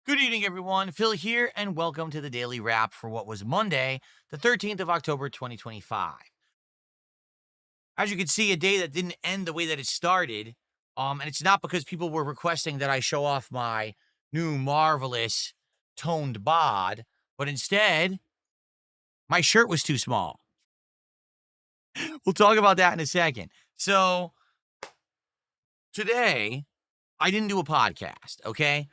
Good evening, everyone. Phil here, and welcome to the Daily Wrap for what was Monday, the 13th of October, 2025. As you can see, a day that didn't end the way that it started. And it's not because people were requesting that I show off my new marvelous toned bod, but instead, my shirt was too small. We'll talk about that in a second. So, today, I didn't do a podcast, okay?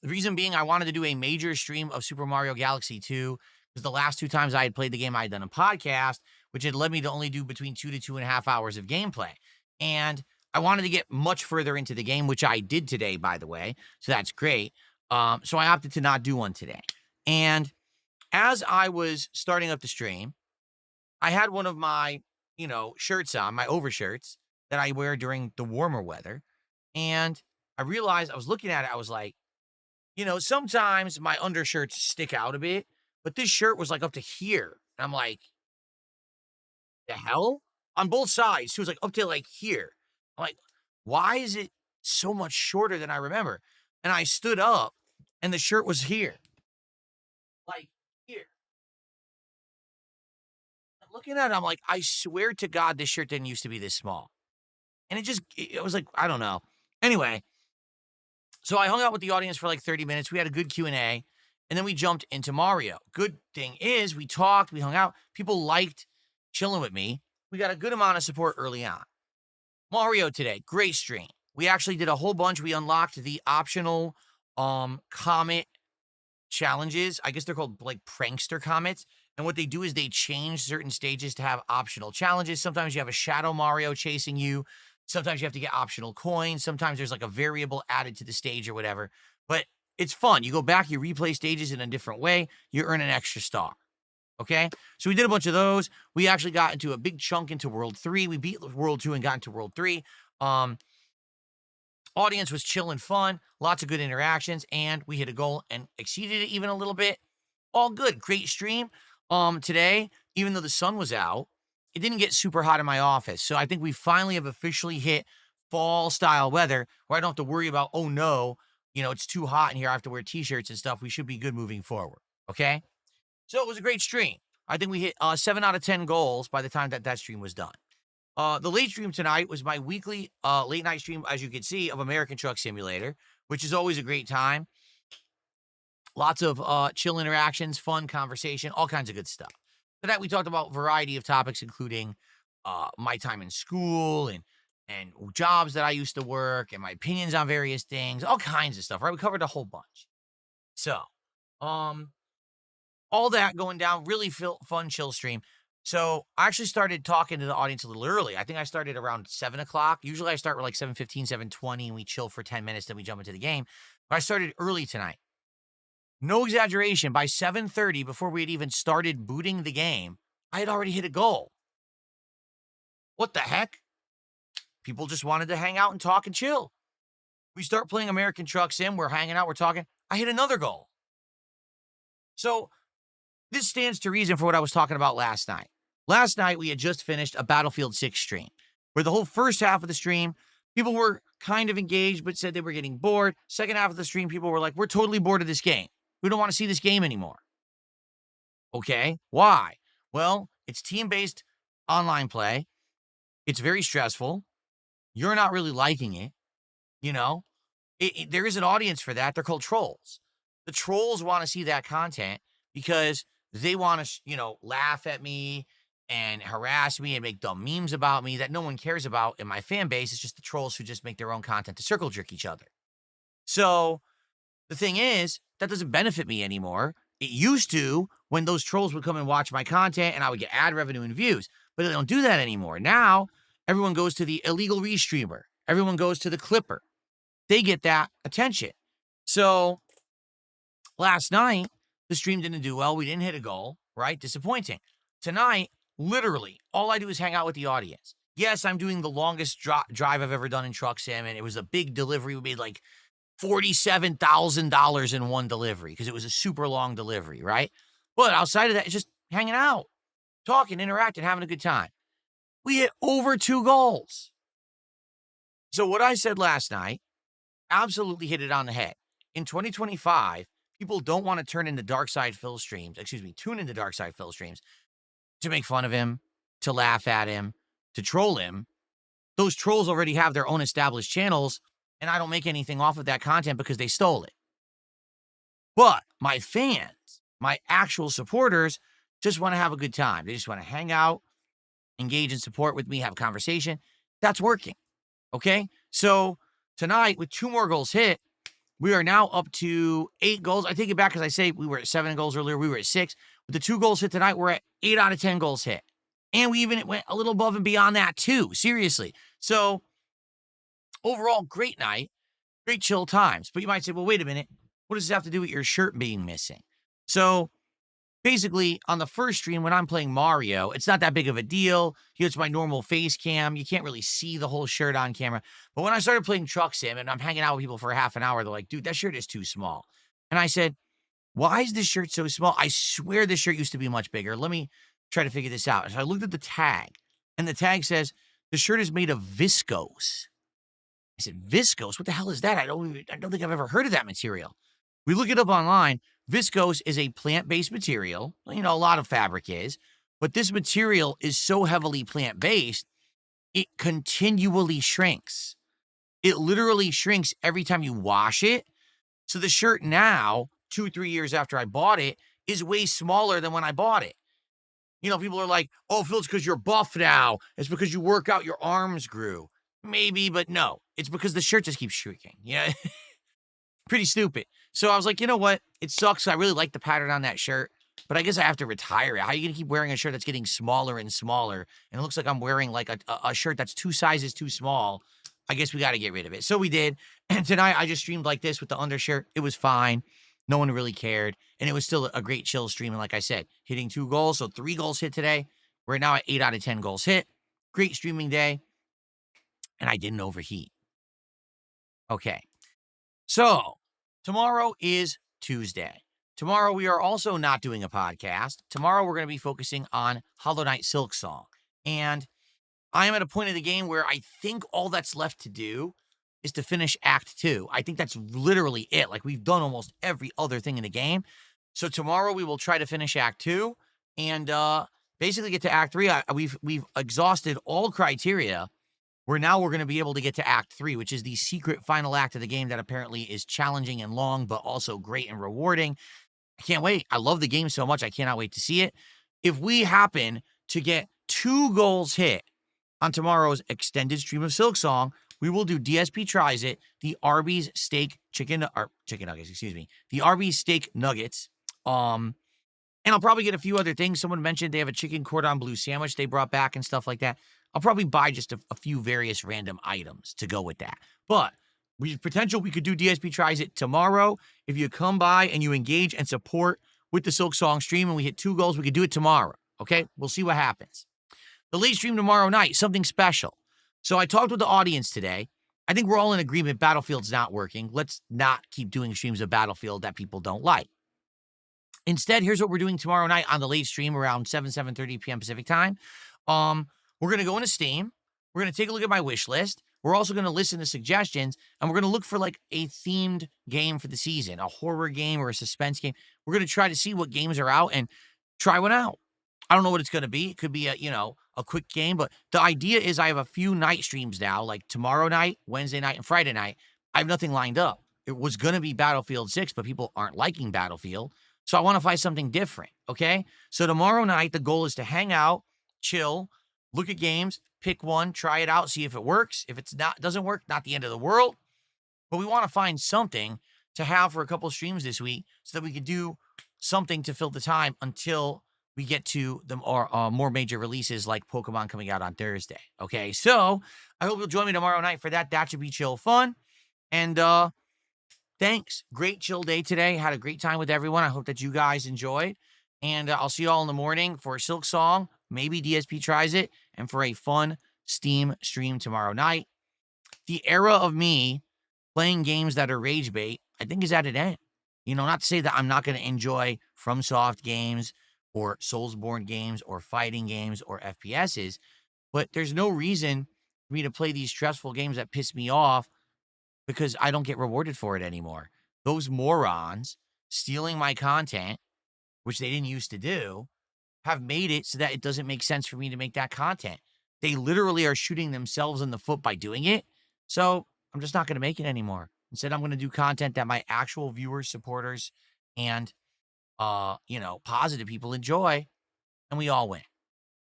The reason being, I wanted to do a major stream of Super Mario Galaxy 2 because the last two times I had played the game, I had done a podcast, which had led me to only do between 2 to 2.5 hours of gameplay. And I wanted to get much further into the game, which I did today, by the way. So that's great. So I opted to not do one today. And as I was starting up the stream, I had one of my, shirts on, my overshirts that I wear during the warmer weather. And I realized I was looking at it, I was like, sometimes my undershirts stick out a bit, but this shirt was like up to here. And I'm like, the hell? On both sides. She was like up to like here. I'm like, why is it so much shorter than I remember? And I stood up and the shirt was here. Like here. I'm looking at it, I'm like, I swear to God, this shirt didn't used to be this small. And it was like, I don't know. Anyway, so I hung out with the audience for like 30 minutes. We had a good Q&A, and then we jumped into Mario. Good thing is we talked, we hung out. People liked chilling with me. We got a good amount of support early on. Mario today, great stream. We actually did a whole bunch. We unlocked the optional comet challenges. I guess they're called like prankster comets. And what they do is they change certain stages to have optional challenges. Sometimes you have a shadow Mario chasing you. Sometimes you have to get optional coins. Sometimes there's like a variable added to the stage or whatever. But it's fun. You go back, you replay stages in a different way, you earn an extra star. Okay? So we did a bunch of those. We actually got into a big chunk into World 3. We beat World 2 and got into World 3. Audience was chill and fun. Lots of good interactions. And we hit a goal and exceeded it even a little bit. All good. Great stream. Today, even though the sun was out, it didn't get super hot in my office. So I think we finally have officially hit fall style weather where I don't have to worry about, oh no, it's too hot in here. I have to wear t-shirts and stuff. We should be good moving forward. Okay. So it was a great stream. I think we hit 7 out of 10 goals by the time that stream was done. The late stream tonight was my weekly late night stream, as you can see, of American Truck Simulator, which is always a great time. Lots of chill interactions, fun conversation, all kinds of good stuff. Tonight we talked about a variety of topics, including my time in school and jobs that I used to work and my opinions on various things, all kinds of stuff, right? We covered a whole bunch. So, all that going down, really fun, chill stream. So I actually started talking to the audience a little early. I think I started around 7 o'clock. Usually I start with like 7:15, 7:20, and we chill for 10 minutes, then we jump into the game. But I started early tonight. No exaggeration, by 7:30, before we had even started booting the game, I had already hit a goal. What the heck? People just wanted to hang out and talk and chill. We start playing American Truck Sim, we're hanging out, we're talking. I hit another goal. So this stands to reason for what I was talking about last night. Last night, we had just finished a Battlefield 6 stream, where the whole first half of the stream, people were kind of engaged, but said they were getting bored. Second half of the stream, people were like, we're totally bored of this game. We don't want to see this game anymore. Okay, why? Well, it's team-based online play. It's very stressful. You're not really liking it. There is an audience for that. They're called trolls. The trolls want to see that content because they want to, laugh at me and harass me and make dumb memes about me that no one cares about in my fan base. It's just the trolls who just make their own content to circle jerk each other. So the thing is, that doesn't benefit me anymore. It used to when those trolls would come and watch my content and I would get ad revenue and views, but they don't do that anymore. Now, everyone goes to the illegal restreamer. Everyone goes to the clipper. They get that attention. So last night, the stream didn't do well. We didn't hit a goal, right? Disappointing. Tonight, literally, all I do is hang out with the audience. Yes, I'm doing the longest drive I've ever done in Truck Sim, and it was a big delivery. We made like $47,000 in one delivery because it was a super long delivery, right? But outside of that, it's just hanging out, talking, interacting, having a good time. We hit over 2 goals. So what I said last night absolutely hit it on the head. in 2025, people don't want to turn into Dark Side Phil streams, tune into Dark Side Phil streams to make fun of him, to laugh at him, to troll him. Those trolls already have their own established channels, and I don't make anything off of that content because they stole it. But my fans, my actual supporters, just want to have a good time. They just want to hang out, engage in support with me, have a conversation. That's working. Okay? So tonight, with 2 more goals hit, we are now up to 8 goals. I take it back because I say we were at 7 goals earlier. We were at 6. With the 2 goals hit tonight, we're at 8 out of 10 goals hit. And we even went a little above and beyond that too. Seriously. So overall, great night, great chill times. But you might say, well, wait a minute. What does this have to do with your shirt being missing? So basically, on the first stream, when I'm playing Mario, it's not that big of a deal. It's my normal face cam. You can't really see the whole shirt on camera. But when I started playing Truck Sim and I'm hanging out with people for half an hour, they're like, dude, that shirt is too small. And I said, why is this shirt so small? I swear this shirt used to be much bigger. Let me try to figure this out. So I looked at the tag, and the tag says, the shirt is made of viscose. I said, viscose? What the hell is that? I don't think I've ever heard of that material. We look it up online. Viscose is a plant-based material. You know, a lot of fabric is. But this material is so heavily plant-based, it continually shrinks. It literally shrinks every time you wash it. So the shirt now, 2-3 years after I bought it, is way smaller than when I bought it. You know, people are like, oh, Phil, it's because you're buff now. It's because you work out, your arms grew. Maybe, but no. It's because the shirt just keeps shrinking. Yeah. Pretty stupid. So I was like, you know what? It sucks. I really like the pattern on that shirt, but I guess I have to retire it. How are you going to keep wearing a shirt that's getting smaller and smaller? And it looks like I'm wearing like a shirt that's 2 sizes too small. I guess we got to get rid of it. So we did. And tonight I just streamed like this with the undershirt. It was fine. No one really cared. And it was still a great chill stream. And like I said, hitting 2 goals. So 3 goals hit today. We're now at 8 out of 10 goals hit. Great streaming day. And I didn't overheat. Okay. So tomorrow is Tuesday. Tomorrow we are also not doing a podcast. Tomorrow we're going to be focusing on Hollow Knight Silksong. And I am at a point of the game where I think all that's left to do is to finish Act 2. I think that's literally it. Like, we've done almost every other thing in the game. So tomorrow we will try to finish Act 2 and basically get to Act 3. We've exhausted all criteria. We're going to be able to get to Act 3, which is the secret final act of the game that apparently is challenging and long, but also great and rewarding. I can't wait. I love the game so much. I cannot wait to see it. If we happen to get 2 goals hit on tomorrow's extended stream of Silksong, we will do DSP Tries It, the Arby's chicken nuggets, the Arby's steak nuggets. And I'll probably get a few other things. Someone mentioned they have a chicken cordon bleu sandwich they brought back and stuff like that. I'll probably buy just a few various random items to go with that. But we could do DSP Tries It tomorrow. If you come by and you engage and support with the Silksong stream and we hit 2 goals, we could do it tomorrow. Okay? We'll see what happens. The late stream tomorrow night, something special. So I talked with the audience today. I think we're all in agreement Battlefield's not working. Let's not keep doing streams of Battlefield that people don't like. Instead, here's what we're doing tomorrow night on the late stream around 7:30 p.m. Pacific time. We're going to go into Steam. We're going to take a look at my wish list. We're also going to listen to suggestions, and we're going to look for like a themed game for the season, a horror game or a suspense game. We're going to try to see what games are out and try one out. I don't know what it's going to be. It could be a quick game, but the idea is I have a few night streams now, like tomorrow night, Wednesday night, and Friday night. I have nothing lined up. It was going to be Battlefield 6, but people aren't liking Battlefield. So I want to find something different, okay? So tomorrow night, the goal is to hang out, chill, look at games, pick one, try it out, see if it works. If it's doesn't work, not the end of the world. But we want to find something to have for a couple streams this week so that we could do something to fill the time until we get to the more major releases like Pokemon coming out on Thursday, okay? So I hope you'll join me tomorrow night for that. That should be chill fun. And thanks. Great chill day today. Had a great time with everyone. I hope that you guys enjoyed. And I'll see you all in the morning for Silksong, maybe DSP Tries It, and for a fun Steam stream tomorrow night. The era of me playing games that are rage bait, I think, is at an end. Not to say that I'm not going to enjoy FromSoft games or Soulsborne games or fighting games or FPSs, but there's no reason for me to play these stressful games that piss me off because I don't get rewarded for it anymore. those morons stealing my content, which they didn't used to do, have made it so that it doesn't make sense for me to make that content. They literally are shooting themselves in the foot by doing it. So I'm just not going to make it anymore. Instead, I'm going to do content that my actual viewers, supporters, and positive people enjoy, and we all win.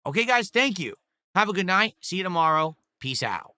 Okay, guys, thank you. Have a good night. See you tomorrow. Peace out.